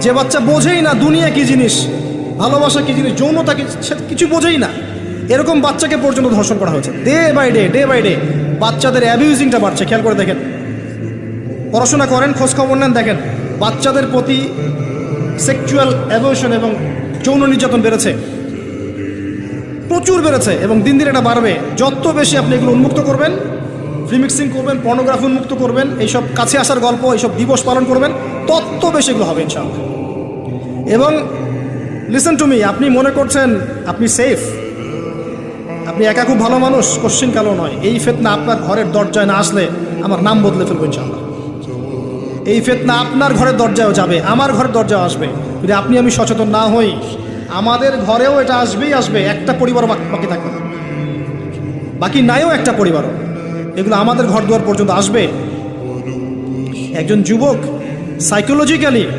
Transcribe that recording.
যে বাচ্চা বোঝেই না দুনিয়া কি জিনিস, ভালোবাসা কি জিনিস, যৌনতা কি, সে কিছু বোঝেই না, এরকম বাচ্চাকে পর্যন্ত ধর্ষণ করা হয়েছে। ডে বাই ডে বাচ্চাদের অ্যাবিউজিংটা বাড়ছে। খেয়াল করে দেখেন, পড়াশোনা করেন, খোঁজখবর নেন, দেখেন বাচ্চাদের প্রতি সেক্সুয়াল অ্যাবিউশন এবং যৌন নির্যাতন বেড়েছে, প্রচুর বেড়েছে, এবং দিন দিন এটা বাড়বে। যত বেশি আপনি এগুলো উন্মুক্ত করবেন, ফ্রিমিক্সিং করবেন, পর্নোগ্রাফি উন্মুক্ত করবেন, এইসব কাছে আসার গল্প, এইসব দিবস পালন করবেন, তত বেশি এগুলো হবে ইনশাআল্লাহ। এবং লিসেন টু মি, আপনি মনে করছেন আপনি সেফ, আপনি একা খুব ভালো মানুষ, কোশ্চিন কালো নয়। এই ফিতনা আপনার ঘরের দরজায় না আসলে আমার নাম বদলে ফেলবো ইনশাআল্লাহ। এই ফিতনা আপনার ঘরের দরজায়ও যাবে, আমার ঘরের দরজাও আসবে। যদি আপনি আমি সচেতন না হই, আমাদের ঘরেও এটা আসবেই আসবে। একটা পরিবার বাকি থাকবে না, বাকি নাইও একটা পরিবারও, এগুলো আমাদের ঘর দুয়ার পর্যন্ত আসবে। একজন যুবক সাইকোলজিক্যালি